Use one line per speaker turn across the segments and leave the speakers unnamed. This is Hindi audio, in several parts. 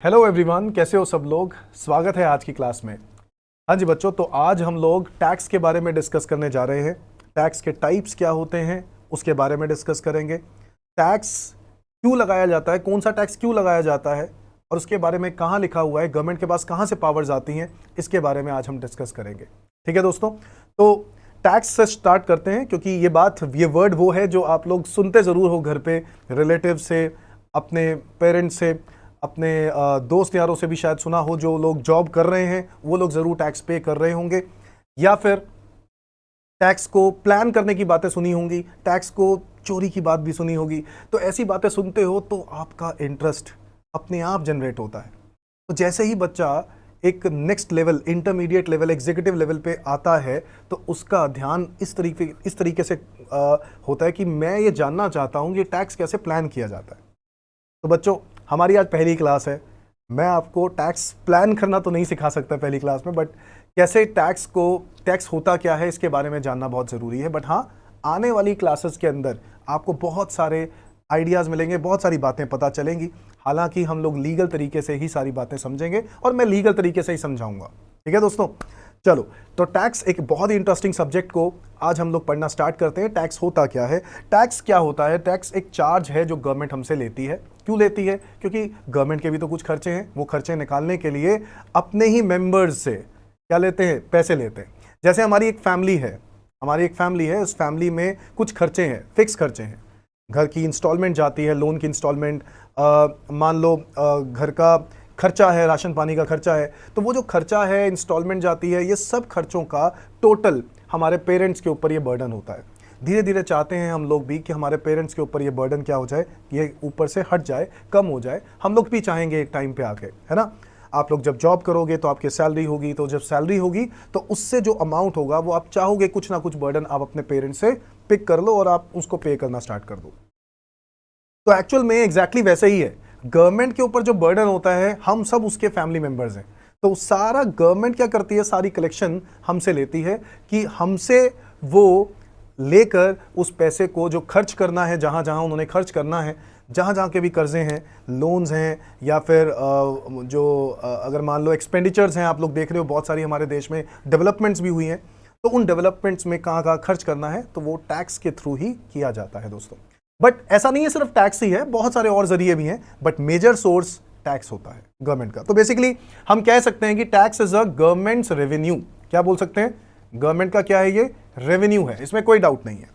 हेलो एवरीवन, कैसे हो सब लोग। स्वागत है आज की क्लास में। हाँ जी बच्चों, तो आज हम लोग टैक्स के बारे में डिस्कस करने जा रहे हैं। टैक्स के टाइप्स क्या होते हैं उसके बारे में डिस्कस करेंगे। टैक्स क्यों लगाया जाता है, कौन सा टैक्स क्यों लगाया जाता है और उसके बारे में कहाँ लिखा हुआ है, गवर्नमेंट के पास कहाँ से पावर्स आती हैं, इसके बारे में आज हम डिस्कस करेंगे। ठीक है दोस्तों, तो टैक्स से स्टार्ट करते हैं क्योंकि ये वर्ड वो है जो आप लोग सुनते ज़रूर हो घर पे, रिलेटिव से, अपने पेरेंट्स से, अपने दोस्त यारों से भी शायद सुना हो। जो लोग जॉब कर रहे हैं वो लोग ज़रूर टैक्स पे कर रहे होंगे, या फिर टैक्स को प्लान करने की बातें सुनी होंगी, टैक्स को चोरी की बात भी सुनी होगी। तो ऐसी बातें सुनते हो तो आपका इंटरेस्ट अपने आप जनरेट होता है। तो जैसे ही बच्चा एक next level, intermediate level, executive level पे आता है तो उसका ध्यान इस तरीके से होता है कि मैं ये जानना चाहता हूँ कि टैक्स कैसे प्लान किया जाता है। तो बच्चों, हमारी आज पहली क्लास है। मैं आपको टैक्स प्लान करना तो नहीं सिखा सकता पहली क्लास में, बट कैसे टैक्स होता क्या है इसके बारे में जानना बहुत ज़रूरी है। बट हाँ, आने वाली क्लासेस के अंदर आपको बहुत सारे आइडियाज़ मिलेंगे, बहुत सारी बातें पता चलेंगी। हालांकि हम लोग लीगल तरीके से ही सारी बातें समझेंगे और मैं लीगल तरीके से ही समझाऊंगा। ठीक है दोस्तों, चलो तो टैक्स एक बहुत ही इंटरेस्टिंग सब्जेक्ट को आज हम लोग पढ़ना स्टार्ट करते हैं। टैक्स होता क्या है, टैक्स क्या होता है। टैक्स एक चार्ज है जो गवर्नमेंट हमसे लेती है। क्यों लेती है? क्योंकि गवर्नमेंट के भी तो कुछ खर्चे हैं। वो खर्चे निकालने के लिए अपने ही मेंबर्स से क्या लेते हैं? पैसे लेते हैं। जैसे हमारी एक फैमिली है, उस फैमिली में कुछ खर्चे हैं, फिक्स खर्चे हैं। घर की इंस्टॉलमेंट जाती है, लोन की इंस्टॉलमेंट, मान लो घर का खर्चा है, राशन पानी का खर्चा है। तो वो जो खर्चा है, इंस्टॉलमेंट जाती है, ये सब खर्चों का टोटल हमारे पेरेंट्स के ऊपर ये बर्डन होता है। धीरे धीरे चाहते हैं हम लोग भी कि हमारे पेरेंट्स के ऊपर ये बर्डन क्या हो जाए, ये ऊपर से हट जाए, कम हो जाए। हम लोग भी चाहेंगे एक टाइम पे आके, है ना। आप लोग जब जॉब करोगे तो आपकी सैलरी होगी, तो जब सैलरी होगी तो उससे जो अमाउंट होगा वो आप चाहोगे कुछ ना कुछ बर्डन आप अपने पेरेंट्स से पिक कर लो और आप उसको पे करना स्टार्ट कर दो। तो एक्चुअल में एग्जैक्टली वैसे ही है। गवर्नमेंट के ऊपर जो बर्डन होता है, हम सब उसके फैमिली मेंबर्स हैं। तो सारा गवर्नमेंट क्या करती है, सारी कलेक्शन हमसे लेती है कि हमसे वो लेकर उस पैसे को जो खर्च करना है, जहां जहां उन्होंने खर्च करना है, जहां जहां के भी कर्जे हैं, लोन्स हैं, या फिर अगर मान लो एक्सपेंडिचर्स हैं, आप लोग देख रहे हो बहुत सारी हमारे देश में डेवलपमेंट्स भी हुई हैं, तो उन डेवलपमेंट्स में कहाँ कहाँ खर्च करना है तो वो टैक्स के थ्रू ही किया जाता है दोस्तों। बट ऐसा नहीं है सिर्फ टैक्स ही है, बहुत सारे और जरिए भी हैं, बट मेजर सोर्स टैक्स होता है गवर्नमेंट का। तो बेसिकली हम कह सकते हैं कि tax is a governments revenue. क्या बोल सकते हैं? गवर्नमेंट का क्या है? ये रेवेन्यू है, इसमें कोई डाउट नहीं है।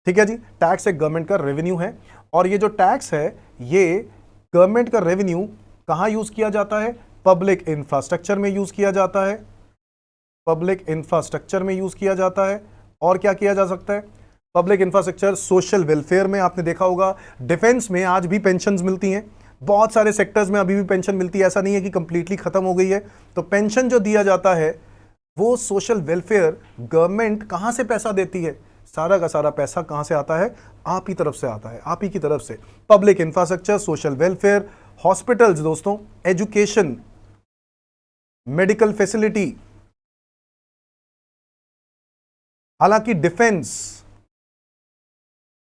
ठीक है जी, टैक्स एक गवर्नमेंट का रेवेन्यू है। और ये जो टैक्स है, ये गवर्नमेंट का रेवेन्यू कहां यूज किया जाता है? पब्लिक इंफ्रास्ट्रक्चर में यूज किया जाता है। पब्लिक इंफ्रास्ट्रक्चर में यूज किया जाता है। और क्या किया जा सकता है? पब्लिक इंफ्रास्ट्रक्चर, सोशल वेलफेयर में आपने देखा होगा, डिफेंस में आज भी पेंशन्स मिलती हैं, बहुत सारे सेक्टर्स में अभी भी पेंशन मिलती है, ऐसा नहीं है कि कंप्लीटली खत्म हो गई है। तो पेंशन जो दिया जाता है वो सोशल वेलफेयर, गवर्नमेंट कहां से पैसा देती है? सारा का सारा पैसा कहां से आता है? आप ही तरफ से आता है, आप ही की तरफ से। Public infrastructure, social welfare, hospitals दोस्तों, एजुकेशन, मेडिकल फैसिलिटी, हालांकि डिफेंस,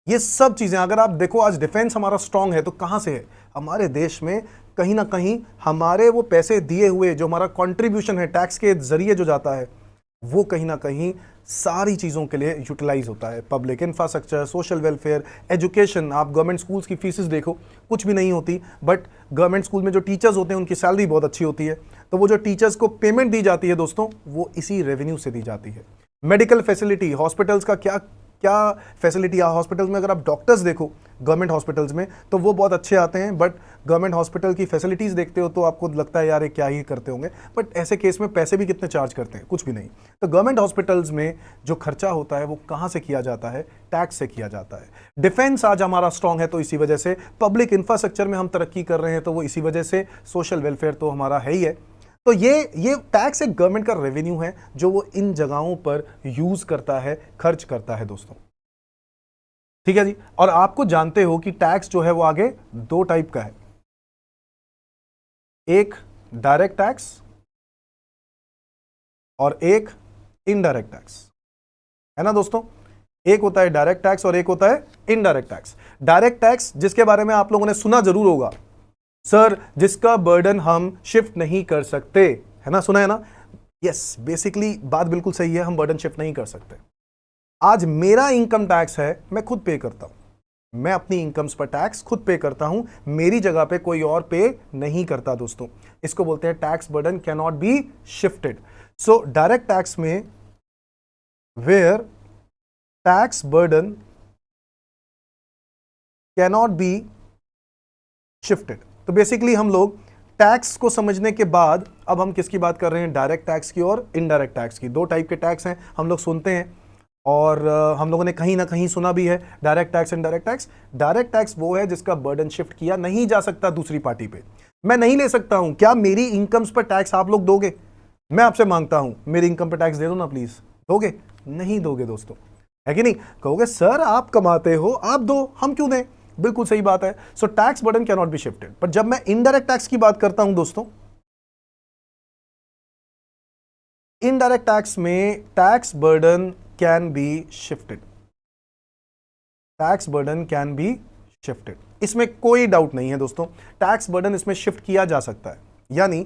ये सब चीजें अगर आप देखो, आज डिफेंस हमारा स्ट्रांग है तो कहां से है? हमारे देश में कहीं ना कहीं हमारे वो पैसे दिए हुए, जो हमारा कंट्रीब्यूशन है टैक्स के जरिए जो जाता है, वो कहीं ना कहीं सारी चीज़ों के लिए यूटिलाइज होता है। Public infrastructure, social welfare, education. आप गवर्नमेंट स्कूल्स की फीसेस देखो, कुछ भी नहीं होती, बट गवर्नमेंट स्कूल में जो टीचर्स होते हैं उनकी सैलरी बहुत अच्छी होती है। तो वो जो टीचर्स को पेमेंट दी जाती है दोस्तों, वो इसी रेवेन्यू से दी जाती है। मेडिकल फैसिलिटी, हॉस्पिटल्स का क्या क्या फैसिलिटी है हॉस्पिटल्स में? अगर आप डॉक्टर्स देखो गवर्नमेंट हॉस्पिटल्स में तो वो बहुत अच्छे आते हैं, बट गवर्नमेंट हॉस्पिटल की फैसिलिटीज़ देखते हो तो आपको लगता है यार ये क्या ही करते होंगे। बट ऐसे केस में पैसे भी कितने चार्ज करते हैं? कुछ भी नहीं। तो गवर्नमेंट हॉस्पिटल्स में जो खर्चा होता है वो कहाँ से किया जाता है? टैक्स से किया जाता है। डिफेंस आज हमारा स्ट्रांग है तो इसी वजह से, पब्लिक इंफ्रास्ट्रक्चर में हम तरक्की कर रहे हैं तो वो इसी वजह से, सोशल वेलफेयर तो हमारा है ही है। तो ये टैक्स एक गवर्नमेंट का रेवेन्यू है जो वो इन जगहों पर यूज करता है, खर्च करता है दोस्तों। ठीक है जी, और आपको जानते हो कि टैक्स जो है वो आगे दो टाइप का है। एक डायरेक्ट टैक्स और एक इनडायरेक्ट टैक्स, है ना दोस्तों। एक होता है डायरेक्ट टैक्स और एक होता है इनडायरेक्ट टैक्स। डायरेक्ट टैक्स जिसके बारे में आप लोगों ने सुना जरूर होगा, सर जिसका बर्डन हम शिफ्ट नहीं कर सकते, है ना, सुना है ना? यस, बेसिकली बात बिल्कुल सही है, हम बर्डन शिफ्ट नहीं कर सकते। आज मेरा इनकम टैक्स है, मैं खुद पे करता हूं, मैं अपनी इनकम्स पर टैक्स खुद पे करता हूं, मेरी जगह पे कोई और पे नहीं करता दोस्तों। इसको बोलते हैं tax burden can not be shifted. So direct tax में where tax burden can not be shifted. तो बेसिकली हम लोग टैक्स को समझने के बाद अब हम किसकी बात कर रहे हैं? डायरेक्ट टैक्स की और इनडायरेक्ट टैक्स की। दो टाइप के टैक्स हैं, हम लोग सुनते हैं और हम लोगों ने कहीं ना कहीं सुना भी है, direct tax, indirect tax. Direct tax वो है जिसका बर्डन शिफ्ट किया नहीं जा सकता दूसरी पार्टी पे। मैं नहीं ले सकता हूं। क्या मेरी इनकम्स पर टैक्स आप लोग दोगे? मैं आपसे मांगता हूं मेरी इनकम पर टैक्स दे दो ना प्लीज, दोगे? नहीं दोगे दोस्तों, है कि नहीं? कहोगे सर आप कमाते हो, आप दो, हम क्यों दें? बिल्कुल सही बात है। So tax burden can not be shifted. पर जब मैं इनडायरेक्ट टैक्स की बात करता हूं दोस्तों, इनडायरेक्ट टैक्स में tax burden can be shifted. Tax burden can be shifted, इसमें कोई डाउट नहीं है दोस्तों। टैक्स बर्डन इसमें शिफ्ट किया जा सकता है। यानी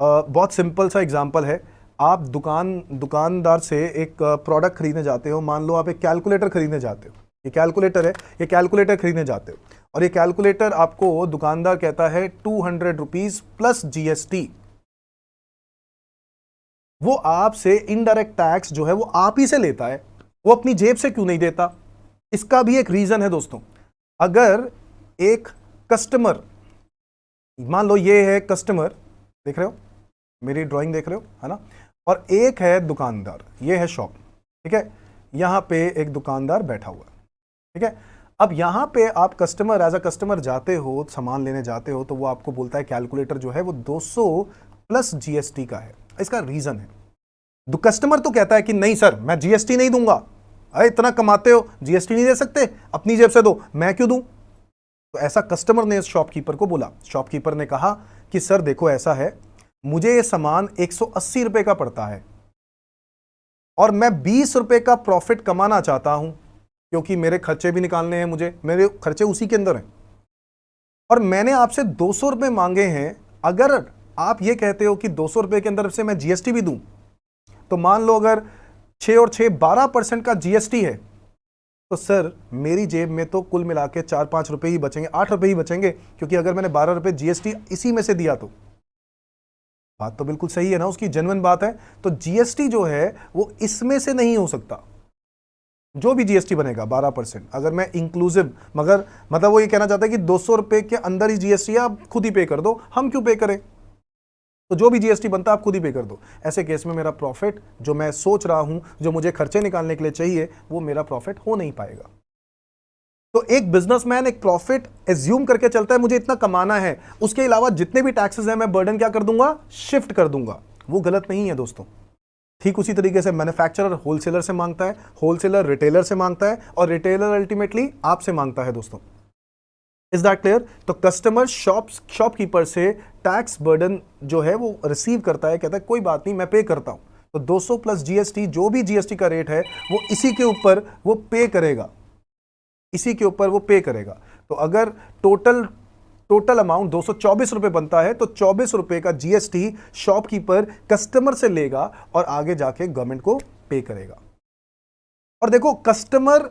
बहुत सिंपल सा एग्जांपल है, आप दुकानदार से एक प्रोडक्ट खरीदने जाते हो। मान लो आप एक कैलकुलेटर खरीदने जाते हो, ये कैलकुलेटर है, ये कैलकुलेटर खरीदने जाते हो और ये कैलकुलेटर आपको दुकानदार कहता है 200 रुपीज प्लस जीएसटी। वो आपसे इनडायरेक्ट टैक्स जो है वो आप ही से लेता है, वो अपनी जेब से क्यों नहीं देता? इसका भी एक रीजन है दोस्तों। अगर एक कस्टमर, मान लो ये है कस्टमर, देख रहे हो मेरी ड्राइंग, देख रहे हो, है ना, और एक है दुकानदार, ये है शॉप, ठीक है, यहां पे एक दुकानदार बैठा हुआ है, ठीक है। अब यहां पे आप कस्टमर, एज अ कस्टमर जाते हो, सामान लेने जाते हो, तो वो आपको बोलता है कैलकुलेटर जो है वो 200 प्लस जीएसटी का है। इसका रीजन है, कस्टमर तो कहता है कि नहीं सर मैं जीएसटी नहीं दूंगा, अरे इतना कमाते हो जीएसटी नहीं दे सकते, अपनी जेब से दो, मैं क्यों दूं? तो ऐसा कस्टमर ने शॉपकीपर को बोला। शॉपकीपर ने कहा कि सर देखो ऐसा है, मुझे ये सामान 180 रुपए का पड़ता है और मैं 20 रुपए का प्रॉफिट कमाना चाहता हूं, क्योंकि मेरे खर्चे भी निकालने हैं, मुझे मेरे खर्चे उसी के अंदर हैं, और मैंने आपसे 200 रुपए मांगे हैं। अगर आप ये कहते हो कि 200 रुपए के अंदर से मैं जीएसटी भी दूं, तो मान लो अगर 6 और 6 12% का जीएसटी है, तो सर मेरी जेब में तो कुल मिला के 4-5 रुपए ही बचेंगे, 8 रुपए ही बचेंगे, क्योंकि अगर मैंने 12 रुपए जीएसटी इसी में से दिया तो। बात तो बिल्कुल सही है ना, उसकी जेन्युइन बात है। तो जीएसटी जो है वो इसमें से नहीं हो सकता। जो भी जीएसटी बनेगा 12%, अगर मैं इंक्लूसिव, मगर मतलब वो ये कहना चाहता है कि 200 रुपए के अंदर ही जीएसटी है, आप खुद ही पे कर दो, हम क्यों पे करें? तो जो भी जीएसटी बनता है आप खुद ही पे कर दो। ऐसे केस में मेरा प्रॉफिट जो मैं सोच रहा हूं, जो मुझे खर्चे निकालने के लिए चाहिए, वो मेरा प्रॉफिट हो नहीं पाएगा। तो एक बिजनेसमैन एक प्रॉफिट एज्यूम करके चलता है, मुझे इतना कमाना है, उसके अलावा जितने भी टैक्सेस हैं मैं बर्डन क्या कर दूंगा? शिफ्ट कर दूंगा। वो गलत नहीं है दोस्तों। ठीक उसी तरीके से मैन्युफैक्चरर होलसेलर से मांगता है, होलसेलर रिटेलर से मांगता है, और रिटेलर अल्टीमेटली आपसे मांगता है दोस्तों। Is that clear? तो कस्टमर शॉपकीपर से टैक्स बर्डन जो है वो रिसीव करता है, कहता है कोई बात नहीं मैं पे करता हूं। तो 200 प्लस जीएसटी, जो भी जीएसटी का रेट है वो इसी के ऊपर वो पे करेगा, इसी के ऊपर वो पे करेगा। तो अगर टोटल अमाउंट 224 रुपए बनता है, तो 24 रुपए का जीएसटी शॉपकीपर कस्टमर से लेगा और आगे जाके गवर्नमेंट को पे करेगा। और देखो कस्टमर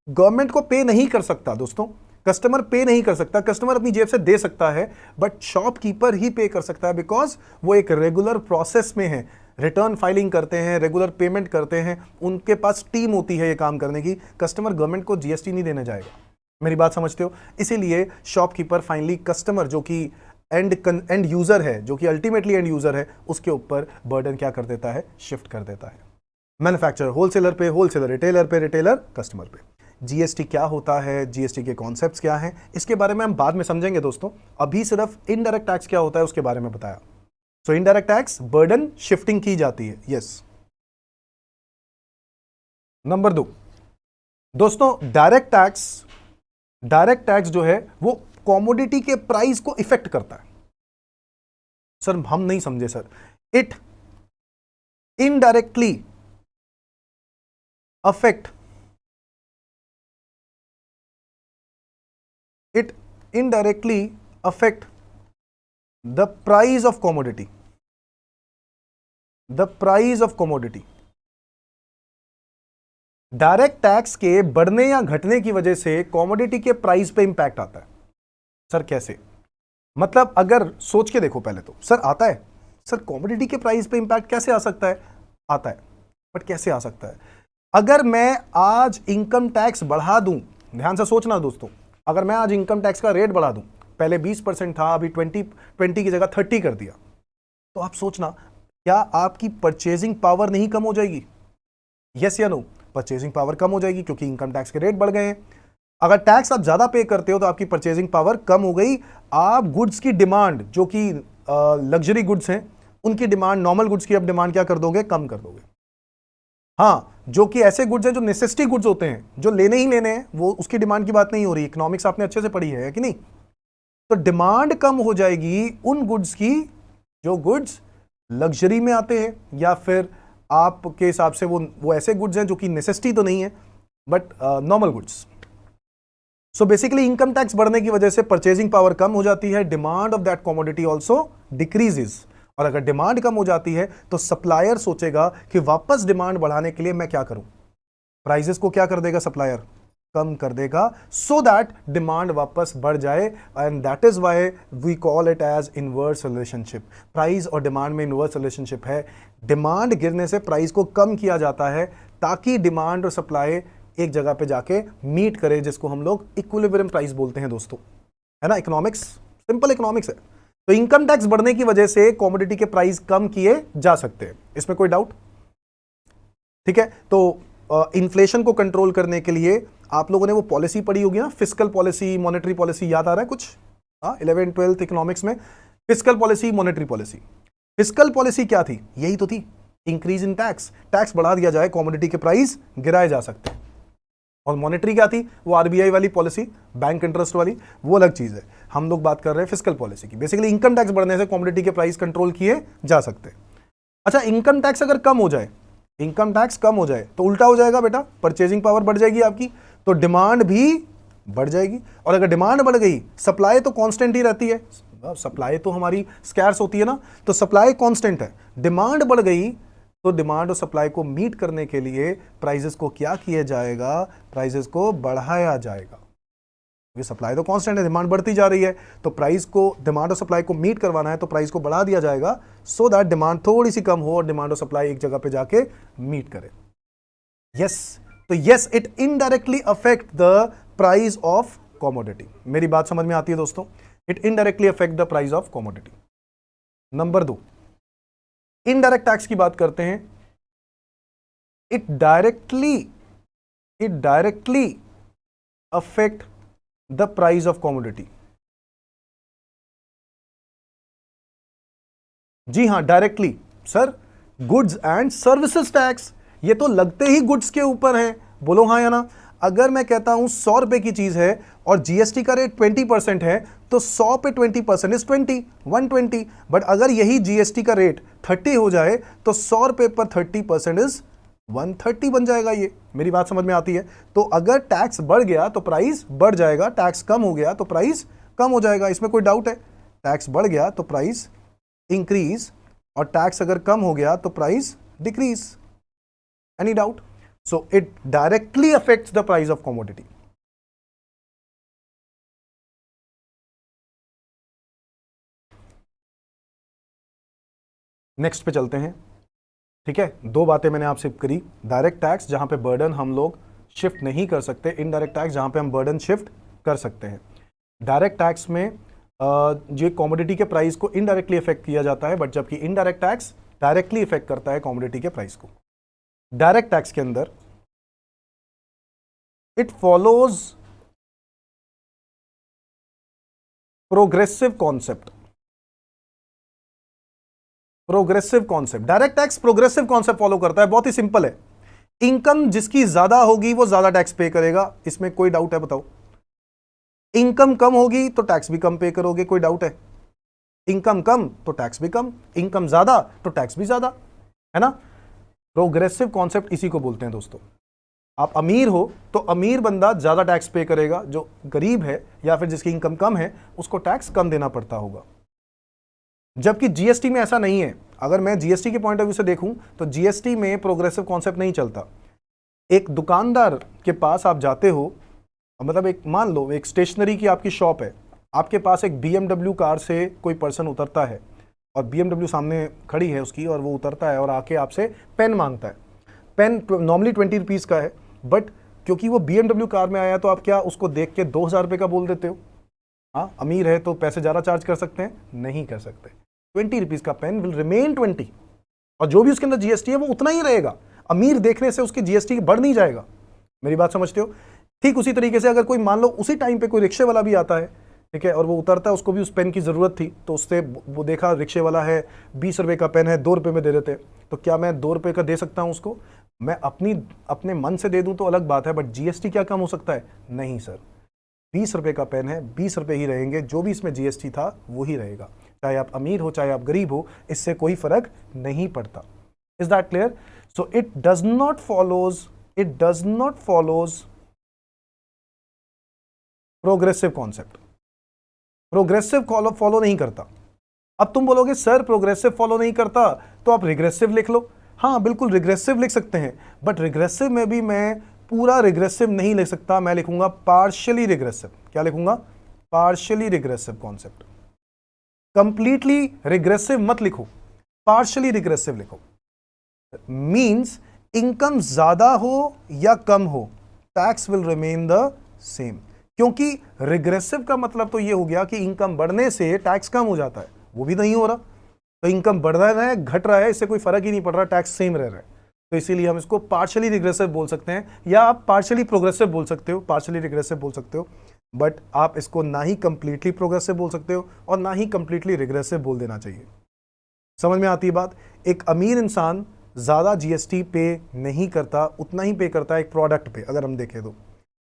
गवर्नमेंट को पे नहीं कर सकता दोस्तों, कस्टमर पे नहीं कर सकता, कस्टमर अपनी जेब से दे सकता है, बट शॉपकीपर ही पे कर सकता है, बिकॉज वो एक रेगुलर प्रोसेस में है, रिटर्न फाइलिंग करते हैं, रेगुलर पेमेंट करते हैं, उनके पास टीम होती है ये काम करने की। कस्टमर गवर्नमेंट को जीएसटी नहीं देने जाएगा। मेरी बात समझते हो? इसीलिए शॉपकीपर फाइनली कस्टमर जो कि एंड यूजर है, जो कि अल्टीमेटली एंड यूजर है, उसके ऊपर बर्डन क्या कर देता है? शिफ्ट कर देता है। मैन्युफैक्चरर होलसेलर पे, होलसेलर रिटेलर पे, रिटेलर कस्टमर पे। जीएसटी क्या होता है, जीएसटी के कॉन्सेप्ट्स क्या हैं, इसके बारे में हम बाद में समझेंगे दोस्तों। अभी सिर्फ इनडायरेक्ट टैक्स क्या होता है उसके बारे में बताया। सो इनडायरेक्ट टैक्स बर्डन शिफ्टिंग की जाती है। यस। नंबर 2 दोस्तों, डायरेक्ट टैक्स जो है वो कॉमोडिटी के प्राइस को इफेक्ट करता है। सर हम नहीं समझे sir. It indirectly affect the price of commodity, the price of commodity. Direct tax के बढ़ने या घटने की वजह से कॉमोडिटी के प्राइस पे इंपैक्ट आता है। सर कैसे? मतलब अगर सोच के देखो पहले तो, सर आता है, सर कॉमोडिटी के प्राइस पे इंपैक्ट कैसे आ सकता है? आता है, बट कैसे आ सकता है? अगर मैं आज इनकम टैक्स बढ़ा दूं, ध्यान से सोचना दोस्तों, अगर मैं आज इनकम टैक्स का रेट बढ़ा दूं, पहले 20% था, अभी 20 की जगह 30 कर दिया, तो आप सोचना, क्या आपकी परचेजिंग पावर नहीं कम हो जाएगी? यस या नो? परचेजिंग पावर कम हो जाएगी क्योंकि इनकम टैक्स के रेट बढ़ गए हैं। अगर टैक्स आप ज्यादा पे करते हो तो आपकी परचेजिंग पावर कम हो गई। आप गुड्स की डिमांड, जो कि लग्जरी गुड्स हैं, उनकी डिमांड, नॉर्मल गुड्स की आप डिमांड क्या कर दोगे? कम कर दोगे। हाँ, जो कि ऐसे गुड्स हैं जो नेसेसिटी गुड्स होते हैं, जो लेने ही लेने हैं, वो उसकी डिमांड की बात नहीं हो रही। इकोनॉमिक्स आपने अच्छे से पढ़ी है कि नहीं? तो डिमांड कम हो जाएगी उन गुड्स की जो गुड्स लग्जरी में आते हैं, या फिर आपके हिसाब से वो ऐसे गुड्स हैं जो कि नेसेसिटी तो नहीं है but normal goods. So basically income tax बढ़ने की वजह से परचेजिंग पावर कम हो जाती है, demand of that commodity also decreases. और अगर डिमांड कम हो जाती है तो सप्लायर सोचेगा कि वापस डिमांड बढ़ाने के लिए मैं क्या करूं? प्राइसेस को क्या कर देगा सप्लायर? कम कर देगा, सो दैट डिमांड वापस बढ़ जाए। And that is why we call it as inverse relationship. Price और डिमांड में इनवर्स रिलेशनशिप है। डिमांड गिरने से प्राइस को कम किया जाता है ताकि डिमांड और सप्लाई एक जगह पे जाके मीट करे, जिसको हम लोग इक्विलिब्रियम प्राइस बोलते हैं दोस्तों, है ना? इकोनॉमिक्स, सिंपल इकोनॉमिक्स है। तो इनकम टैक्स बढ़ने की वजह से कमोडिटी के प्राइस कम किए जा सकते हैं, इसमें कोई डाउट? ठीक है, तो इन्फ्लेशन को कंट्रोल करने के लिए आप लोगों ने वो पॉलिसी पढ़ी होगी ना, फिस्कल पॉलिसी, मॉनेटरी पॉलिसी, याद आ रहा है कुछ? 11th 12th इकोनॉमिक्स में fiscal policy, monetary policy. Fiscal policy क्या थी? यही तो थी, इंक्रीज इन टैक्स, टैक्स बढ़ा दिया जाए, कमोडिटी के प्राइस गिराए जा सकते हैं। और मॉनेटरी क्या थी? वो आरबीआई वाली पॉलिसी, बैंक इंटरेस्ट वाली, वो अलग चीज है। हम लोग बात कर रहे हैं फिस्कल पॉलिसी की। बेसिकली इनकम टैक्स बढ़ने से कमोडिटी के प्राइस कंट्रोल किए जा सकते हैं। अच्छा, इनकम टैक्स अगर कम हो जाए, इनकम टैक्स कम हो जाए तो उल्टा हो जाएगा बेटा, परचेजिंग पावर बढ़ जाएगी आपकी, तो डिमांड भी बढ़ जाएगी। और अगर डिमांड बढ़ गई, सप्लाई तो कांस्टेंट ही रहती है, सप्लाई तो हमारी स्कैर्स होती है ना, तो सप्लाई कांस्टेंट है। डिमांड बढ़ गई तो डिमांड और सप्लाई को मीट करने के लिए प्राइसेस को क्या किया जाएगा? प्राइसेस को बढ़ाया जाएगा। क्योंकि सप्लाई तो कांस्टेंट है, डिमांड बढ़ती जा रही है, तो प्राइस को, डिमांड और सप्लाई को मीट करवाना है तो प्राइस को बढ़ा दिया जाएगा, सो दैट डिमांड थोड़ी सी कम हो और डिमांड और सप्लाई एक जगह पे जाके मीट करे। यस, तो yes, it indirectly affect the price of commodity. मेरी बात समझ में आती है दोस्तों? It indirectly affect the price of commodity. Number 2, indirect tax की बात करते हैं। It directly affect the price of commodity. जी हां, directly. Sir, goods and services tax, ये तो लगते ही गुड्स के ऊपर है, बोलो हाँ या ना? अगर मैं कहता हूं 100 रुपए की चीज है और जीएसटी का रेट 20% है, तो 100 पे 20% इज 120। बट अगर यही जीएसटी का रेट 30 हो जाए तो 100 रुपए पर 30% इज 130 बन जाएगा। ये मेरी बात समझ में आती है? तो अगर टैक्स बढ़ गया तो प्राइस बढ़ जाएगा, टैक्स कम हो गया तो प्राइस कम हो जाएगा, इसमें कोई डाउट है? टैक्स बढ़ गया तो प्राइस इंक्रीज, और टैक्स अगर कम हो गया तो price decrease. Any doubt? So it directly affects the price of commodity. Next पे चलते हैं। ठीक है, 2 बातें मैंने आपसे करी। डायरेक्ट टैक्स जहां पे बर्डन हम लोग शिफ्ट नहीं कर सकते, इनडायरेक्ट टैक्स जहां पे हम बर्डन शिफ्ट कर सकते हैं। डायरेक्ट टैक्स में जो कमोडिटी के प्राइस को इनडायरेक्टली इफेक्ट किया जाता है, बट जबकि इनडायरेक्ट टैक्स डायरेक्टली इफेक्ट करता है कमोडिटी के प्राइस को। डायरेक्ट टैक्स के अंदर it follows progressive concept. Progressive concept, direct tax progressive concept follow करता है। बहुत ही सिंपल है, इनकम जिसकी ज्यादा होगी वो ज्यादा टैक्स पे करेगा, इसमें कोई डाउट है? बताओ। इनकम कम होगी तो टैक्स भी कम पे करोगे, कोई डाउट है? इनकम कम तो टैक्स भी कम, इनकम ज्यादा तो टैक्स भी ज्यादा, है ना? प्रोग्रेसिव कॉन्सेप्ट इसी को बोलते हैं दोस्तों। आप अमीर हो तो अमीर बंदा ज्यादा टैक्स पे करेगा, जो गरीब है या फिर जिसकी इनकम कम है उसको टैक्स कम देना पड़ता होगा। जबकि जीएसटी में ऐसा नहीं है। अगर मैं जीएसटी के पॉइंट ऑफ व्यू से देखूं तो जीएसटी में प्रोग्रेसिव कॉन्सेप्ट नहीं चलता। एक दुकानदार के पास आप जाते हो, मतलब एक मान लो एक स्टेशनरी की आपकी शॉप है, आपके पास एक BMW कार से कोई पर्सन उतरता है और BMW सामने खड़ी है उसकी, और वो उतरता है और आके आपसे पेन मांगता है। पेन नॉर्मली 20 रुपीज़ का है, बट क्योंकि वो BMW कार में आया तो आप क्या उसको देख के 2000 रुपये का बोल देते हो? हाँ, अमीर है तो पैसे ज़्यादा चार्ज कर सकते हैं? नहीं कर सकते। 20 रुपीज़ का पेन विल रिमेन 20, और जो भी उसके अंदर जीएसटी है वो उतना ही रहेगा। अमीर देखने से उसकी जीएसटी बढ़ नहीं जाएगा। मेरी बात समझते हो? ठीक उसी तरीके से अगर कोई मान लो उसी टाइम पे कोई रिक्शे वाला भी आता है, ठीक है, और वो उतरता है, उसको भी उस पेन की ज़रूरत थी, तो उससे वो देखा रिक्शे वाला है 20 रुपये का पेन है, 2 रुपये में दे देते, तो क्या मैं 2 रुपये का दे सकता हूँ उसको? मैं अपने मन से दे दूँ तो अलग बात है, बट जीएसटी क्या कम हो सकता है? नहीं सर, 20 रुपये का पेन है, 20 रुपये ही रहेंगे, जो भी इसमें जीएसटी था वो ही रहेगा। चाहे आप अमीर हो चाहे आप गरीब हो, इससे कोई फर्क नहीं पड़ता। Is that clear? So it does not follows progressive concept. Progressive follow नहीं करता। अब तुम बोलोगे सर प्रोग्रेसिव फॉलो नहीं करता तो आप रिग्रेसिव लिख लो। हाँ बिल्कुल रिग्रेसिव लिख सकते हैं, बट रिग्रेसिव में भी मैं पूरा रिग्रेसिव नहीं लिख सकता, मैं लिखूंगा पार्शियली रिग्रेसिव। क्या लिखूंगा? Partially regressive concept. Completely regressive मत लिखो, पार्शियली रिग्रेसिव लिखो। मींस इनकम ज्यादा हो या कम हो, tax will remain the same. क्योंकि रिग्रेसिव का मतलब तो ये हो गया कि इनकम बढ़ने से टैक्स कम हो जाता है, वो भी नहीं हो रहा, तो इनकम बढ़ रहा है घट रहा है, इससे कोई फर्क ही नहीं पड़ रहा, टैक्स सेम रह रहा है। तो इसीलिए हम इसको पार्शियली रिग्रेसिव बोल सकते हैं, या आप पार्शियली प्रोग्रेसिव बोल सकते हो, पार्शियली रिग्रेसिव बोल सकते हो, बट आप इसको ना ही कंप्लीटली प्रोग्रेसिव बोल सकते हो और ना ही कंप्लीटली रिग्रेसिव बोल देना चाहिए। समझ में आती है बात? एक अमीर इंसान ज्यादा जीएसटी पे नहीं करता, उतना ही पे करता है एक प्रोडक्ट पे, अगर हम देखें तो।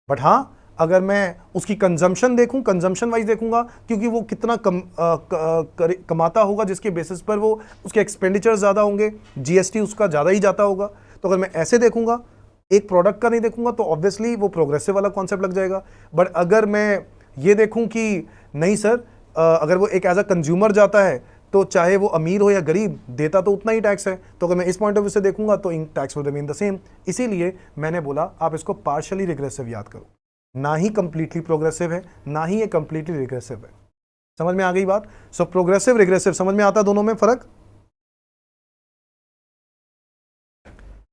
बट हाँ, अगर मैं उसकी कंजम्पशन देखूं, कंजम्पशन वाइज देखूंगा, क्योंकि वो कितना कमाता होगा जिसके बेसिस पर वो उसके एक्सपेंडिचर ज़्यादा होंगे, जीएसटी उसका ज़्यादा ही जाता होगा। तो अगर मैं ऐसे देखूंगा, एक प्रोडक्ट का नहीं देखूंगा, तो ऑब्वियसली वो प्रोग्रेसिव वाला कॉन्सेप्ट लग जाएगा। बट अगर मैं ये देखूं कि नहीं सर, अगर वो एक एज अ कंज्यूमर जाता है तो चाहे वो अमीर हो या गरीब, देता तो उतना ही टैक्स है, तो अगर मैं इस पॉइंट ऑफ व्यू से देखूंगा तो इन tax will remain the same. इसीलिए मैंने बोला आप इसको पार्शियली रिग्रेसिव याद करो, ना ही कंप्लीटली प्रोग्रेसिव है, ना ही ये कंप्लीटली रिग्रेसिव है। समझ में आ गई बात? सो प्रोग्रेसिव रिग्रेसिव समझ में आता दोनों में फर्क?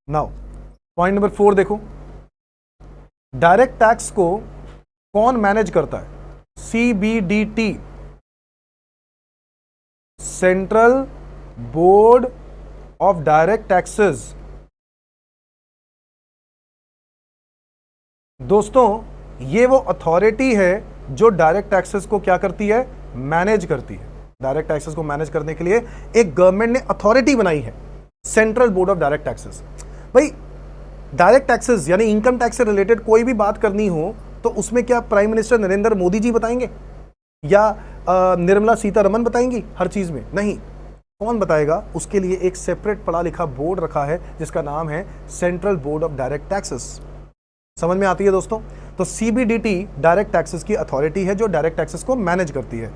नाउ पॉइंट नंबर 4 देखो, डायरेक्ट टैक्स को कौन मैनेज करता है? CBDT, central board of direct taxes. दोस्तों ये वो अथॉरिटी है जो डायरेक्ट टैक्सेस को क्या करती है? मैनेज करती है। डायरेक्ट टैक्सेस को मैनेज करने के लिए एक गवर्नमेंट ने अथॉरिटी बनाई है, central board of direct taxes. भाई डायरेक्ट टैक्सेस यानी इनकम टैक्स से रिलेटेड कोई भी बात करनी हो तो उसमें क्या प्राइम मिनिस्टर नरेंद्र मोदी जी बताएंगे या निर्मला सीतारमन बताएंगी हर चीज में? नहीं। कौन बताएगा? उसके लिए एक सेपरेट पढ़ा लिखा बोर्ड रखा है जिसका नाम है central board of direct taxes. समझ में आती है दोस्तों? तो CBDT डायरेक्ट टैक्सेस की अथॉरिटी है जो डायरेक्ट टैक्सेस को मैनेज करती है।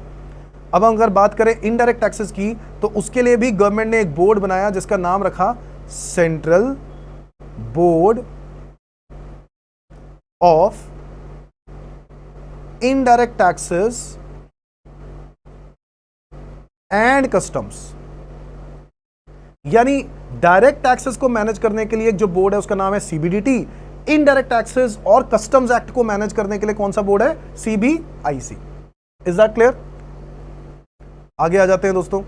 अब अगर बात करें इनडायरेक्ट टैक्सेस की, तो उसके लिए भी गवर्नमेंट ने एक बोर्ड बनाया जिसका नाम रखा central board of indirect taxes and customs. यानी डायरेक्ट टैक्सेस को मैनेज करने के लिए एक जो बोर्ड है उसका नाम है CBDT, इनडायरेक्ट टैक्सेस और कस्टम्स एक्ट को मैनेज करने के लिए कौन सा बोर्ड है? CBIC। Is that clear? आगे आ जाते हैं दोस्तों।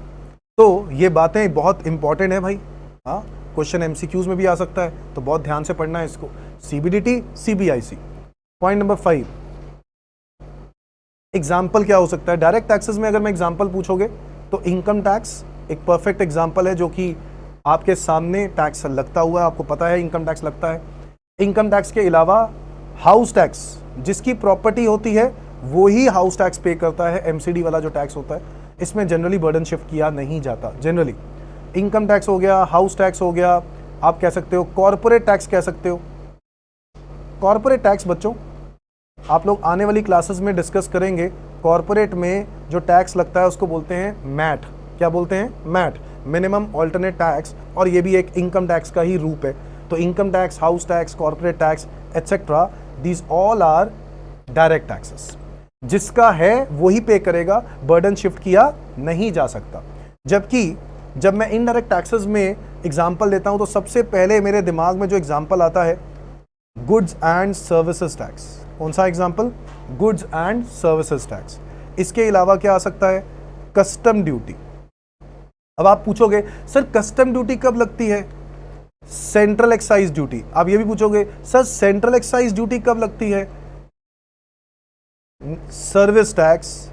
तो ये बातें बहुत इंपॉर्टेंट है भाई, हाँ, क्वेश्चन MCQs में भी आ सकता है, तो बहुत ध्यान से पढ़ना है इसको। CBDT, CBIC। Point number 5, example क्या हो सकता है? डायरेक्ट टैक्सेस में अगर मैं एग्जाम्पल पूछोगे तो इनकम टैक्स एक परफेक्ट एग्जाम्पल है, जो कि आपके सामने टैक्स लगता हुआ है, आपको पता है इनकम टैक्स लगता है। इनकम टैक्स के अलावा हाउस टैक्स, जिसकी प्रॉपर्टी होती है वो ही हाउस टैक्स पे करता है, MCD वाला जो टैक्स होता है, इसमें जनरली बर्डन शिफ्ट किया नहीं जाता। जनरली इनकम टैक्स हो गया, हाउस टैक्स हो गया, आप कह सकते हो कॉर्पोरेट टैक्स कह सकते हो। कॉर्पोरेट टैक्स बच्चों आप लोग आने वाली क्लासेस में डिस्कस करेंगे। कॉर्पोरेट में जो टैक्स लगता है उसको बोलते हैं मैट। क्या बोलते हैं? मैट, मिनिमम ऑल्टरनेट टैक्स, और ये भी एक इनकम टैक्स का ही रूप है। तो income tax, house tax, corporate tax etcetera, these all are direct taxes. जिसका है वही पे करेगा, बर्डन शिफ्ट किया नहीं जा सकता। जबकि जब मैं इनडायरेक्ट टैक्सेस में एग्जांपल देता हूं तो सबसे पहले मेरे दिमाग में जो एग्जांपल आता है गुड्स एंड सर्विसेज टैक्स। कौन सा example? Goods and services tax. इसके अलावा क्या आ सकता है? Custom duty. अब आप पूछोगे सर कस्टम ड्यूटी कब लगती है? Central excise duty. आप ये भी पूछोगे सर सेंट्रल एक्साइज ड्यूटी कब लगती है? Service tax,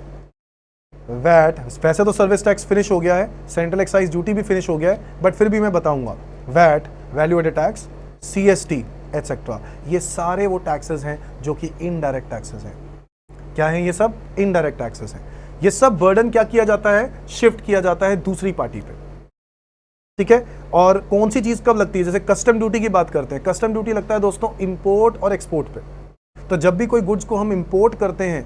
VAT. वैसे तो सर्विस टैक्स फिनिश हो गया है, सेंट्रल एक्साइज ड्यूटी भी फिनिश हो गया है, बट फिर भी मैं बताऊंगा। VAT, value added tax, CST etcetera, ये सारे वो टैक्सेस हैं जो कि इनडायरेक्ट टैक्सेस हैं। क्या है ये सब? इनडायरेक्ट टैक्सेस हैं। ये सब बर्डन क्या किया जाता है? शिफ्ट किया जाता है दूसरी पार्टी पे। ठीक है। और कौन सी चीज कब लगती है? जैसे कस्टम ड्यूटी की बात करते हैं, कस्टम ड्यूटी लगता है दोस्तों इंपोर्ट और एक्सपोर्ट पे। तो जब भी कोई गुड्स को हम इंपोर्ट करते हैं,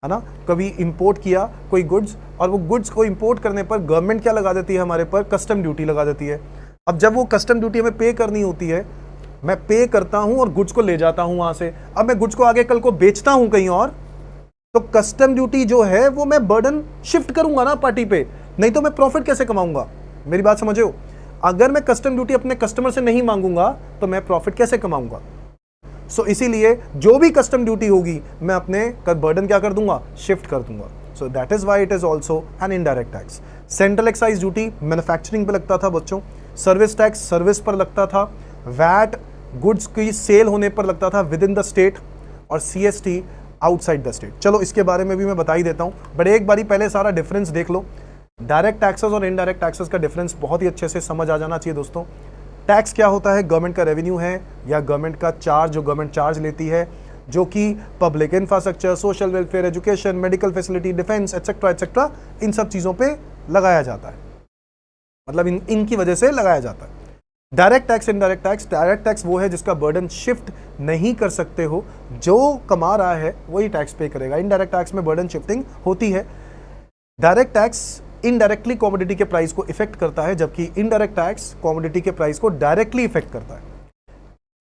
है ना, कभी इंपोर्ट किया कोई गुड्स, और वो गुड्स को इंपोर्ट करने पर गवर्नमेंट क्या लगा देती है हमारे पर? कस्टम ड्यूटी लगा देती है। अब जब वो कस्टम ड्यूटी हमें पे करनी होती है, मैं पे करता हूं और गुड्स को ले जाता हूं वहां से, अब मैं गुड्स को आगे कल को बेचता हूं कहीं और, तो कस्टम ड्यूटी जो है वो मैं बर्डन शिफ्ट करूंगा ना पार्टी पे, नहीं तो मैं प्रॉफिट कैसे कमाऊंगा? मेरी बात समझे हो? अगर मैं कस्टम ड्यूटी अपने कस्टमर से नहीं मांगूंगा तो मैं प्रॉफिट कैसे कमाऊंगा? सो इसीलिए जो भी कस्टम ड्यूटी होगी मैं अपने बर्डन क्या कर दूंगा? शिफ्ट कर दूंगा। So that is why it is also an indirect tax. Central excise duty manufacturing पे लगता था बच्चों, सर्विस टैक्स सर्विस पर लगता था, वैट गुड्स की सेल होने पर लगता था विद इन द स्टेट, और सीएसटी आउटसाइड द स्टेट। चलो इसके बारे में भी मैं बता ही देता हूं, बट एक बारी पहले सारा डिफरेंस देख लो। डायरेक्ट टैक्सेस और इनडायरेक्ट टैक्सेस का डिफरेंस बहुत ही अच्छे से समझ आ जाना चाहिए दोस्तों। टैक्स क्या होता है? गवर्नमेंट का रेवेन्यू है या गवर्नमेंट का चार्ज, जो गवर्नमेंट चार्ज लेती है, जो कि public infrastructure, social welfare, education, medical facility, defence etcetera etcetera, इन सब चीज़ों पे लगाया जाता है, मतलब इनकी वजह से लगाया जाता है। Direct tax, indirect tax, direct tax वो है जिसका बर्डन शिफ्ट नहीं कर सकते हो, जो कमा रहा है वही टैक्स पे करेगा। इनडायरेक्ट टैक्स में बर्डन शिफ्टिंग होती है। डायरेक्ट टैक्स इनडायरेक्टली कमोडिटी के प्राइस को इफेक्ट करता है, जबकि इनडायरेक्ट टैक्स कमोडिटी के प्राइस को डायरेक्टली इफेक्ट करता है।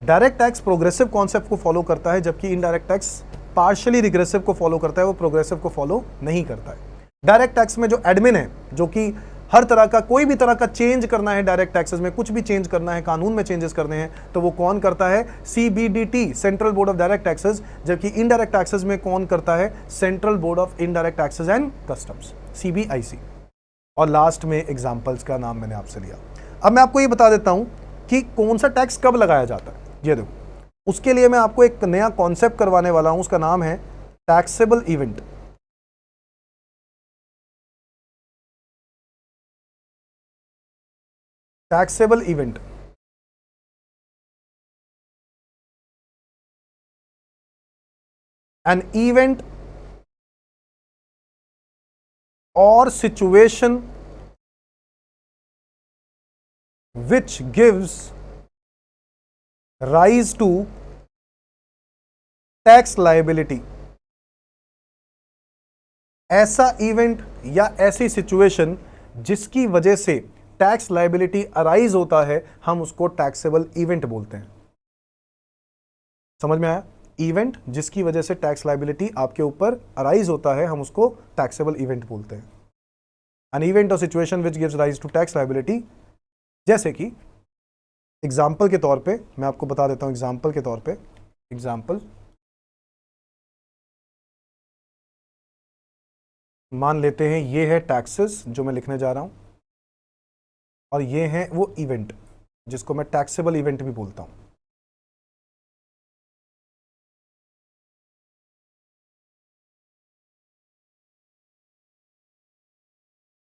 डायरेक्ट टैक्स प्रोग्रेसिव कॉन्सेप्ट को फॉलो करता है, जबकि इनडायरेक्ट टैक्स पार्शियली रिग्रेसिव को फॉलो करता है, वो प्रोग्रेसिव को फॉलो नहीं करता है। डायरेक्ट टैक्स में जो एडमिन है, जो कि हर तरह का कोई भी तरह का चेंज करना है, डायरेक्ट टैक्सेस में कुछ भी चेंज करना है, कानून में चेंजेस करने हैं, तो वो कौन करता है? CBDT, central board of direct taxes. जबकि इनडायरेक्ट टैक्सेस में कौन करता है? Central board of indirect taxes and customs, CBIC. और लास्ट में एग्जांपल्स का नाम मैंने आपसे लिया। अब मैं आपको ये बता देता हूं कि कौन सा टैक्स कब लगाया जाता है। ये देखो, उसके लिए मैं आपको एक नया कॉन्सेप्ट करवाने वाला हूं, उसका नाम है taxable event. Taxable event an event or situation which gives rise to tax liability। ऐसा इवेंट या ऐसी सिचुएशन जिसकी वजह से टैक्स लायबिलिटी अराइज होता है, हम उसको टैक्सेबल इवेंट बोलते हैं। समझ में आया? इवेंट जिसकी वजह से टैक्स लायबिलिटी आपके ऊपर अराइज होता है, हम उसको टैक्सेबल इवेंट बोलते हैं। एन इवेंट और situation which gives rise to tax liability, जैसे कि एग्जाम्पल के तौर पे मैं आपको बता देता हूं। एग्जाम्पल के तौर पे, एग्जाम्पल मान लेते हैं ये है टैक्सेस जो मैं लिखने जा रहा हूं, और ये है वो इवेंट जिसको मैं टैक्सेबल इवेंट भी बोलता हूं।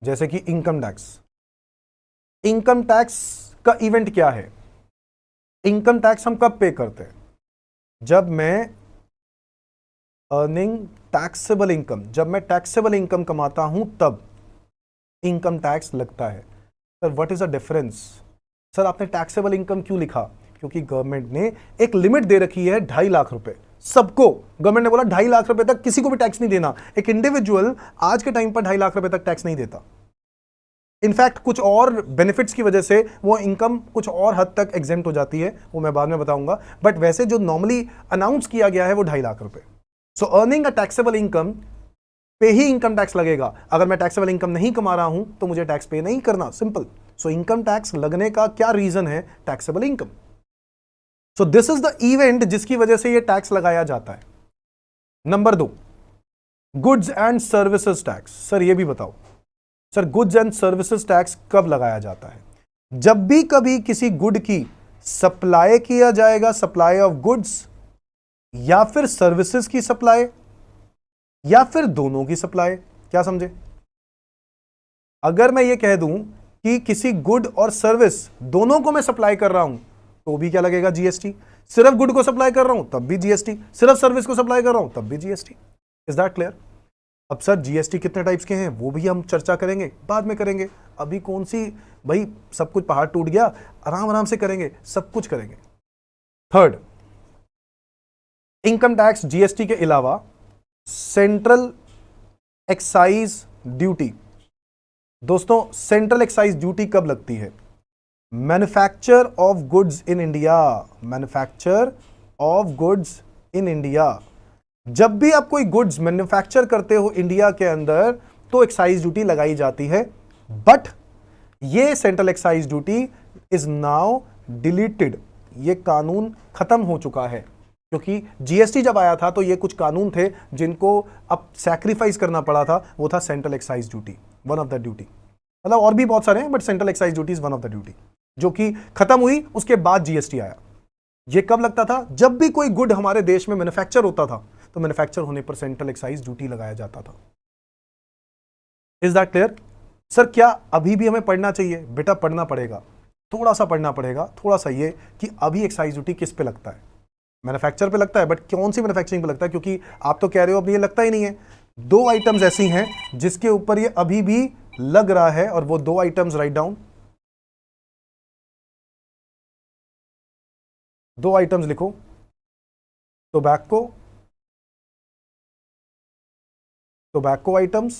जैसे कि इनकम टैक्स। इनकम टैक्स का इवेंट क्या है? इनकम टैक्स हम कब पे करते हैं? जब मैं अर्निंग टैक्सेबल इनकम, जब मैं टैक्सेबल इनकम कमाता हूं तब इनकम टैक्स लगता है। Sir what is the difference? Sir आपने टैक्सेबल इनकम क्यों लिखा? क्योंकि गवर्नमेंट ने एक लिमिट दे रखी है 2.5 लाख रुपए सबको। गवर्नमेंट ने बोला 2.5 लाख रुपए तक किसी को भी टैक्स नहीं देना। एक इंडिविजुअल आज के टाइम पर 2.5 लाख रुपए तक टैक्स नहीं देता। इनफैक्ट कुछ और बेनिफिट्स की वजह से वो इनकम कुछ और हद तक एग्जेम्प्ट हो जाती है, वो मैं बाद में बताऊंगा। बट वैसे जो नॉर्मली अनाउंस किया गया है वो 2.5 लाख रुपए। सो अर्निंग अ टैक्सेबल इनकम पे ही इनकम टैक्स लगेगा। अगर मैं टैक्सेबल इनकम नहीं कमा रहा हूं तो मुझे टैक्स पे नहीं करना, सिंपल। सो इनकम टैक्स लगने का क्या रीजन है? Taxable income. So this is the event जिसकी वजह से ये टैक्स लगाया जाता है। Number 2, goods and services tax. Sir ये भी बताओ, sir goods and services tax कब लगाया जाता है? जब भी कभी किसी गुड की सप्लाई किया जाएगा, सप्लाई ऑफ गुड्स, या फिर सर्विसेज की सप्लाई, या फिर दोनों की सप्लाई। क्या समझे? अगर मैं ये कह दूं कि किसी गुड और सर्विस दोनों को मैं सप्लाई कर रहा हूं तो भी क्या लगेगा? जीएसटी। सिर्फ गुड को सप्लाई कर रहा हूं तब भी जीएसटी, सिर्फ सर्विस को सप्लाई कर रहा हूं तब भी जीएसटी। Is that clear? अब सर जीएसटी कितने टाइप्स के हैं वो भी हम चर्चा करेंगे, बाद में करेंगे। अभी कौन सी भाई, सब कुछ पहाड़ टूट गया, आराम आराम से करेंगे, सब कुछ करेंगे। थर्ड, इनकम टैक्स जीएसटी के अलावा सेंट्रल एक्साइज ड्यूटी। दोस्तों सेंट्रल एक्साइज ड्यूटी कब लगती है? Manufacture of goods in India, manufacture of goods in India. जब भी आप कोई गुड्स मैन्युफैक्चर करते हो इंडिया के अंदर तो एक्साइज ड्यूटी लगाई जाती है। बट ये central excise duty is now deleted, ये कानून खत्म हो चुका है। क्योंकि जीएसटी जब आया था तो ये कुछ कानून थे जिनको अब सैक्रिफाइस करना पड़ा था, वो था central excise duty, one of the duty. मतलब और भी बहुत सारे हैं but central excise duty is one of the duty, जो कि खत्म हुई, उसके बाद जीएसटी आया। ये कब लगता था? जब भी कोई गुड हमारे देश में मैन्युफैक्चर होता था तो मैन्युफैक्चर होने पर सेंट्रल एक्साइज ड्यूटी लगाया जाता था। Is that clear? सर क्या अभी भी हमें पढ़ना चाहिए? बेटा पढ़ना पड़ेगा, थोड़ा सा पढ़ना पड़ेगा, थोड़ा सा ये कि अभी एक्साइज ड्यूटी किस पे लगता है? मैन्युफैक्चर पे लगता है, बट कौन सी मैन्युफैक्चरिंग पे लगता है? क्योंकि आप तो कह रहे हो अभी ये लगता ही नहीं है। 2 आइटम्स ऐसी हैं जिसके ऊपर ये अभी भी लग रहा है, और वो 2 आइटम्स राइट डाउन, 2 आइटम्स लिखो। टोबैको आइटम्स,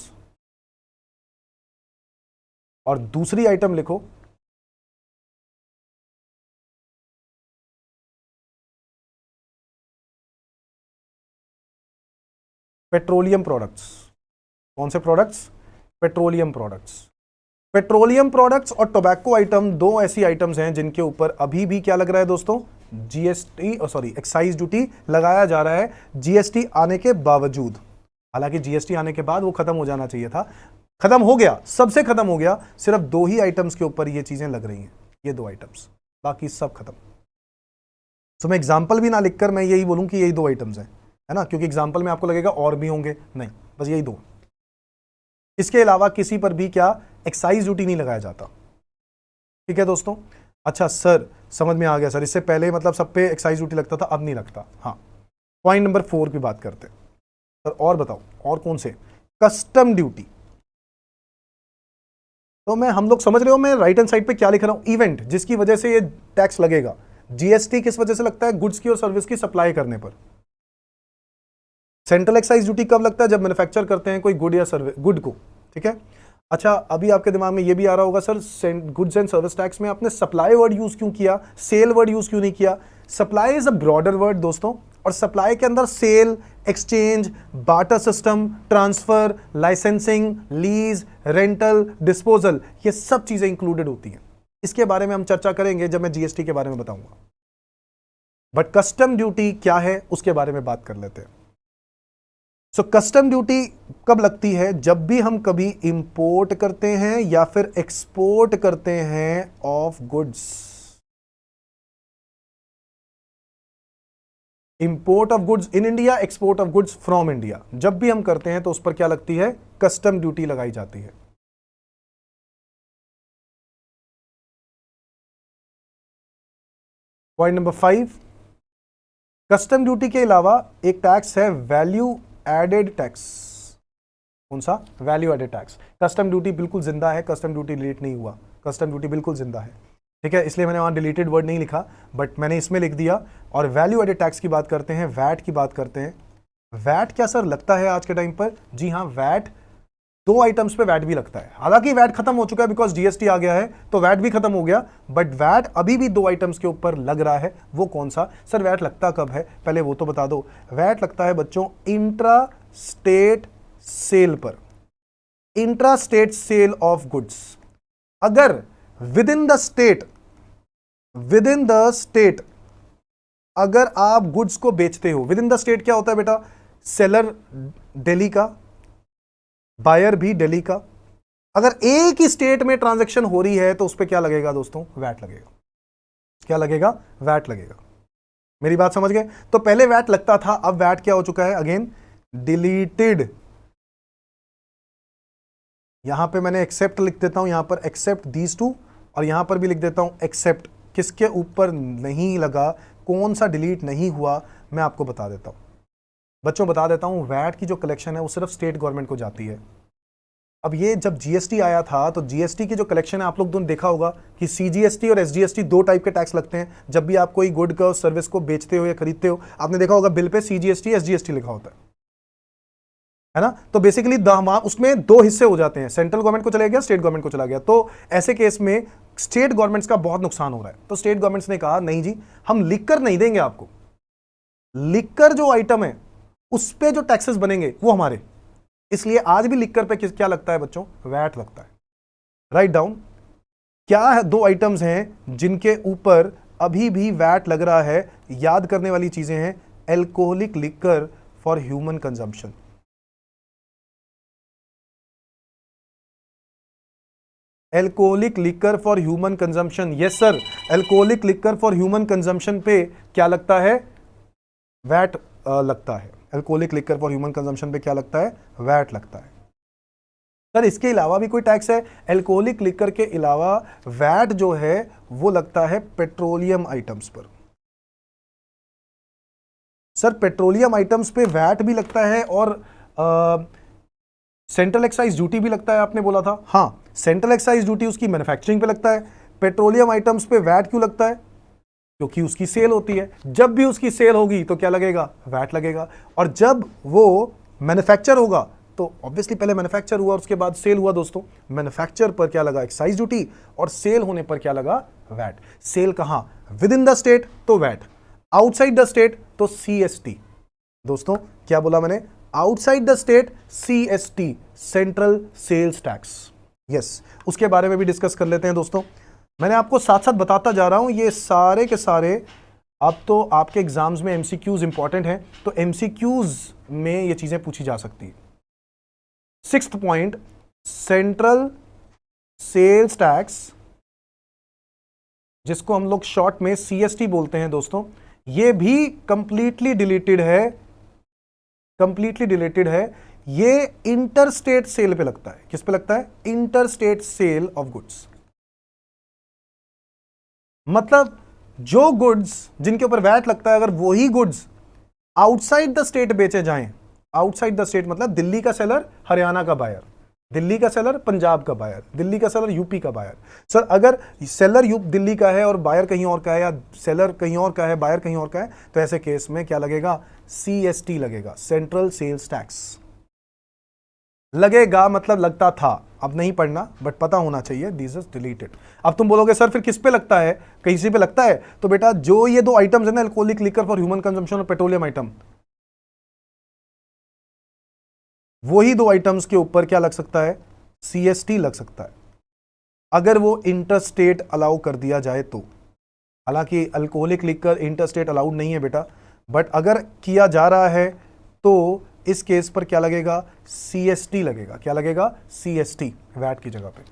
और दूसरी आइटम लिखो पेट्रोलियम प्रोडक्ट्स। कौन से products? Petroleum products. Petroleum products और टोबैको आइटम 2 ऐसी आइटम्स हैं जिनके ऊपर अभी भी क्या लग रहा है दोस्तों? जीएसटी, सॉरी एक्साइज ड्यूटी लगाया जा रहा है, जीएसटी आने के बावजूद। हालांकि जीएसटी आने के बाद वो खत्म हो जाना चाहिए था, खत्म हो गया, सबसे खत्म हो गया। सिर्फ 2 ही आइटम्स के ऊपर ये चीजें लग रही हैं, ये 2 आइटम्स, बाकी सब खत्म। तो मैं एग्जाम्पल भी ना लिखकर मैं यही बोलूं कि यही 2 आइटम्स हैं, है ना, क्योंकि एग्जाम्पल में आपको लगेगा और भी होंगे, नहीं, बस यही 2। इसके अलावा किसी पर भी क्या एक्साइज ड्यूटी नहीं लगाया जाता। ठीक है दोस्तों? अच्छा सर समझ में आ गया सर, इससे पहले मतलब सब पे एक्साइज ड्यूटी लगता था, अब नहीं लगता। हाँ, पॉइंट नंबर 4 की बात करते हैं सर, और बताओ और कौन से? Custom duty. तो हम लोग समझ रहे हो मैं राइट हैंड साइड पे क्या लिख रहा हूं? इवेंट जिसकी वजह से ये टैक्स लगेगा। जीएसटी किस वजह से लगता है? गुड्स की और सर्विस की सप्लाई करने पर। सेंट्रल एक्साइज ड्यूटी कब लगता है? जब मैन्युफैक्चर करते हैं कोई गुड या सर्विस, गुड को। ठीक है, अच्छा अभी आपके दिमाग में ये भी आ रहा होगा sir goods and service tax में आपने सप्लाई वर्ड यूज क्यों किया, सेल वर्ड यूज क्यों नहीं किया? Supply is a broader word दोस्तों, और सप्लाई के अंदर sale, exchange, barter system, transfer, licensing, lease, rental, disposal, ये सब चीजें इंक्लूडेड होती हैं। इसके बारे में हम चर्चा करेंगे जब मैं जीएसटी के बारे में बताऊंगा। बट कस्टम ड्यूटी क्या है उसके बारे में बात कर लेते हैं। सो कस्टम ड्यूटी कब लगती है? जब भी हम कभी इंपोर्ट करते हैं या फिर एक्सपोर्ट करते हैं of goods. Import of goods in India, export of goods from India, जब भी हम करते हैं तो उस पर क्या लगती है? कस्टम ड्यूटी लगाई जाती है। पॉइंट नंबर 5, कस्टम ड्यूटी के अलावा एक टैक्स है वैल्यू एडेड टैक्स। कौन सा? Value added tax. Custom duty बिल्कुल जिंदा है, कस्टम ड्यूटी डिलीट नहीं हुआ, कस्टम ड्यूटी बिल्कुल जिंदा है। ठीक है, इसलिए मैंने वहां डिलीटेड वर्ड नहीं लिखा, बट मैंने इसमें लिख दिया। और वैल्यू एडेड टैक्स की बात करते हैं, वैट की बात करते हैं। वैट क्या सर लगता है आज के टाइम पर? जी हाँ, वैट दो आइटम्स पे वैट भी लगता है। हालांकि वैट खत्म हो चुका है बिकॉज जीएसटी आ गया है, तो वैट भी खत्म हो गया, बट वैट अभी भी दो आइटम्स के ऊपर लग रहा है। वो कौन सा? सर वैट लगता कब है, पहले वो तो बता दो। वैट लगता है बच्चों इंट्रा स्टेट सेल पर, intra state sale of goods. अगर विद इन द स्टेट अगर आप गुड्स को बेचते हो, विद इन द स्टेट क्या होता है बेटा? सेलर दिल्ली का, बायर भी दिल्ली का। अगर एक ही स्टेट में ट्रांजैक्शन हो रही है तो उस पर क्या लगेगा दोस्तों? वैट लगेगा। क्या लगेगा? वैट लगेगा। मेरी बात समझ गए? तो पहले वैट लगता था, अब वैट क्या हो चुका है? Again deleted. यहां पे मैंने एक्सेप्ट लिख देता हूं, यहां पर एक्सेप्ट दीज टू, और यहां पर भी लिख देता हूं एक्सेप्ट। किसके ऊपर नहीं लगा, कौन सा डिलीट नहीं हुआ, मैं आपको बता देता हूं। बच्चों बता देता हूं, वैट की जो कलेक्शन है वो सिर्फ स्टेट गवर्नमेंट को जाती है। अब ये जब जीएसटी आया था तो जीएसटी की जो कलेक्शन है, आप लोग दोनों देखा होगा कि सीजीएसटी और एसजीएसटी दो टाइप के टैक्स लगते हैं। जब भी आप कोई गुड का सर्विस को बेचते हो या खरीदते हो, आपने देखा होगा बिल पे सीजीएसटी एसजीएसटी लिखा होता है ना? तो बेसिकली उसमें दो हिस्से हो जाते हैं, सेंट्रल गवर्नमेंट को चला गया, स्टेट गवर्नमेंट को चला गया। तो ऐसे केस में स्टेट गवर्नमेंट्स का बहुत नुकसान हो रहा है। तो स्टेट गवर्नमेंट्स ने कहा नहीं जी, हम लिखकर नहीं देंगे आपको, लिखकर जो आइटम है उस पे जो टैक्सेस बनेंगे वो हमारे। इसलिए आज भी लिखकर पे क्या लगता है बच्चों? वैट लगता है। Write down. क्या है? दो आइटम्स हैं जिनके ऊपर अभी भी वैट लग रहा है। याद करने वाली चीजें हैं, alcoholic liquor for human consumption. Alcoholic liquor for human consumption, yes sir, alcoholic liquor for human consumption पे क्या लगता है? वैट लगता है। Alcoholic liquor for human consumption पे क्या लगता है? वैट लगता है। सर इसके अलावा भी कोई टैक्स है? एल्कोहलिक लिकर के अलावा वैट जो है वो लगता है पेट्रोलियम आइटम्स पर। सर पेट्रोलियम आइटम्स पे वैट भी लगता है और सेंट्रल एक्साइज ड्यूटी भी लगता है, आपने बोला था। हाँ, सेंट्रल एक्साइज ड्यूटी उसकी मैन्युफैक्चरिंग पे लगता है। पेट्रोलियम आइटम्स पे वैट क्यों लगता है? क्योंकि उसकी सेल होती है। जब भी उसकी सेल होगी तो क्या लगेगा? वैट लगेगा। और जब वो मैन्युफैक्चर होगा तो ऑब्वियसली पहले मैन्युफैक्चर हुआ और उसके बाद सेल हुआ दोस्तों। मैन्युफैक्चर पर क्या लगा? एक्साइज ड्यूटी, और सेल होने पर क्या लगा? वैट। सेल कहां? विद इन द स्टेट तो वैट, आउटसाइड द स्टेट तो सीएसटी। दोस्तों क्या बोला मैंने? Outside the state CST, central sales tax. Yes, उसके बारे में भी डिस्कस कर लेते हैं दोस्तों। मैंने आपको साथ साथ बताता जा रहा हूं, ये सारे के सारे अब तो आपके एग्जाम्स में एमसीक्यूज इंपॉर्टेंट हैं, तो एमसीक्यूज में ये चीजें पूछी जा सकती है। 6th point, central sales tax, जिसको हम लोग शॉर्ट में सीएसटी बोलते हैं दोस्तों, ये भी कंप्लीटली डिलीटेड है, कंप्लीटली डिलीटेड है। ये इंटरस्टेट सेल पे लगता है। किस पे लगता है? Interstate sale of goods. मतलब जो गुड्स जिनके ऊपर वैट लगता है, अगर वही गुड्स आउटसाइड द स्टेट बेचे जाएं, आउटसाइड द स्टेट मतलब दिल्ली का सेलर हरियाणा का बायर, दिल्ली का सेलर पंजाब का बायर, दिल्ली का सेलर यूपी का बायर। सर अगर सेलर दिल्ली का है और बायर कहीं और का है, या सेलर कहीं और का है बायर कहीं और का है, तो ऐसे केस में क्या लगेगा? सीएसटी लगेगा, सेंट्रल सेल्स टैक्स लगेगा। मतलब लगता था, अब नहीं पढ़ना बट पता होना चाहिए, दिस इज डिलीटेड। अब तुम बोलोगे सर फिर किस पे लगता है? किसी पे लगता है? तो बेटा जो ये दो आइटम्स है ना, alcoholic liquor for human consumption और पेट्रोलियम आइटम, वही दो आइटम्स के ऊपर क्या लग सकता है? सीएसटी लग सकता है, अगर वो इंटरस्टेट अलाउ कर दिया जाए तो। हालांकि अल्कोहलिक लिकर इंटरस्टेट अलाउड नहीं है बेटा, बट अगर किया जा रहा है तो इस केस पर क्या लगेगा? सीएसटी लगेगा। क्या लगेगा? सीएसटी, वैट की जगह पे।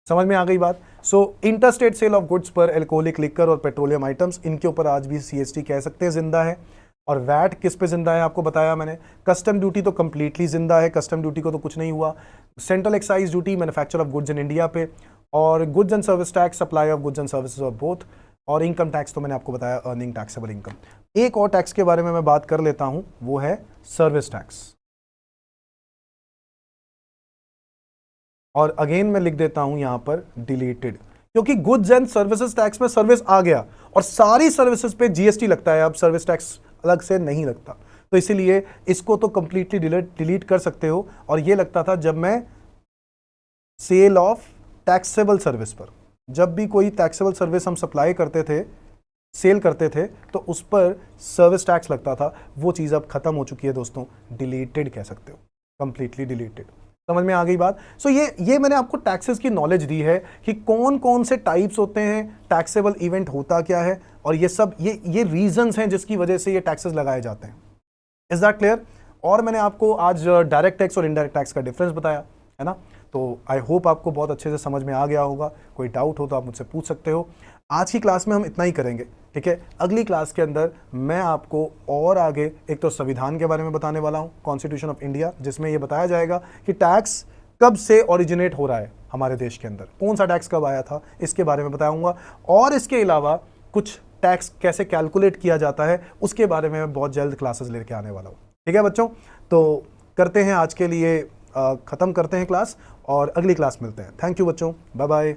समझ में आ गई बात? सो इंटरस्टेट सेल ऑफ गुड्स पर एल्कोहलिक लिकर और पेट्रोलियम आइटम्स, इनके ऊपर आज भी सीएसटी कह सकते हैं जिंदा है। और वैट किस पे जिंदा है आपको बताया मैंने। कस्टम ड्यूटी तो कंप्लीटली जिंदा है, कस्टम ड्यूटी को तो कुछ नहीं हुआ। Central excise duty manufacture of goods in India पे, और goods and service tax supply of goods and services of both, और इनकम टैक्स तो मैंने आपको बताया अर्निंग टैक्सेबल इनकम। एक और टैक्स के बारे में मैं बात कर लेता हूं, वो है सर्विस टैक्स। और अगेन मैं लिख देता हूं यहां पर डिलीटेड, क्योंकि गुड्स एंड सर्विसेज टैक्स में सर्विस आ गया और सारी सर्विसेज पे जीएसटी लगता है, अब सर्विस टैक्स अलग से नहीं लगता। तो इसीलिए इसको तो कंप्लीटली डिलीट कर सकते हो। और ये लगता था जब मैं सेल ऑफ टैक्सेबल सर्विस पर। जब भी कोई टैक्सेबल सर्विस हम सप्लाई करते थे, सेल करते थे, तो उस पर सर्विस टैक्स लगता था। वो चीज़ अब खत्म हो चुकी है दोस्तों, डिलीटेड कह सकते हो, कंप्लीटली डिलीटेड। समझ में आ गई बात? सो ये मैंने आपको टैक्सेस की नॉलेज दी है कि कौन कौन से टाइप्स होते हैं, टैक्सेबल इवेंट होता क्या है, और ये सब ये रीजंस हैं जिसकी वजह से ये टैक्सेस लगाए जाते हैं। Is that clear? और मैंने आपको आज डायरेक्ट टैक्स और इनडायरेक्ट टैक्स का डिफरेंस बताया है ना। तो आई होप आपको बहुत अच्छे से समझ में आ गया होगा। कोई डाउट हो तो आप मुझसे पूछ सकते हो। आज की क्लास में हम इतना ही करेंगे, ठीक है। अगली क्लास के अंदर मैं आपको और आगे एक तो संविधान के बारे में बताने वाला हूं, कॉन्स्टिट्यूशन ऑफ इंडिया, जिसमें यह बताया जाएगा कि टैक्स कब से ओरिजिनेट हो रहा है हमारे देश के अंदर, कौन सा टैक्स कब आया था, इसके बारे में बताऊंगा। और इसके अलावा कुछ टैक्स कैसे कैलकुलेट किया जाता है उसके बारे में मैं बहुत जल्द क्लासेस लेके आने वाला हूँ, ठीक है बच्चों। तो करते हैं आज के लिए ख़त्म करते हैं क्लास और अगली क्लास मिलते हैं। थैंक यू बच्चों, बाय बाय।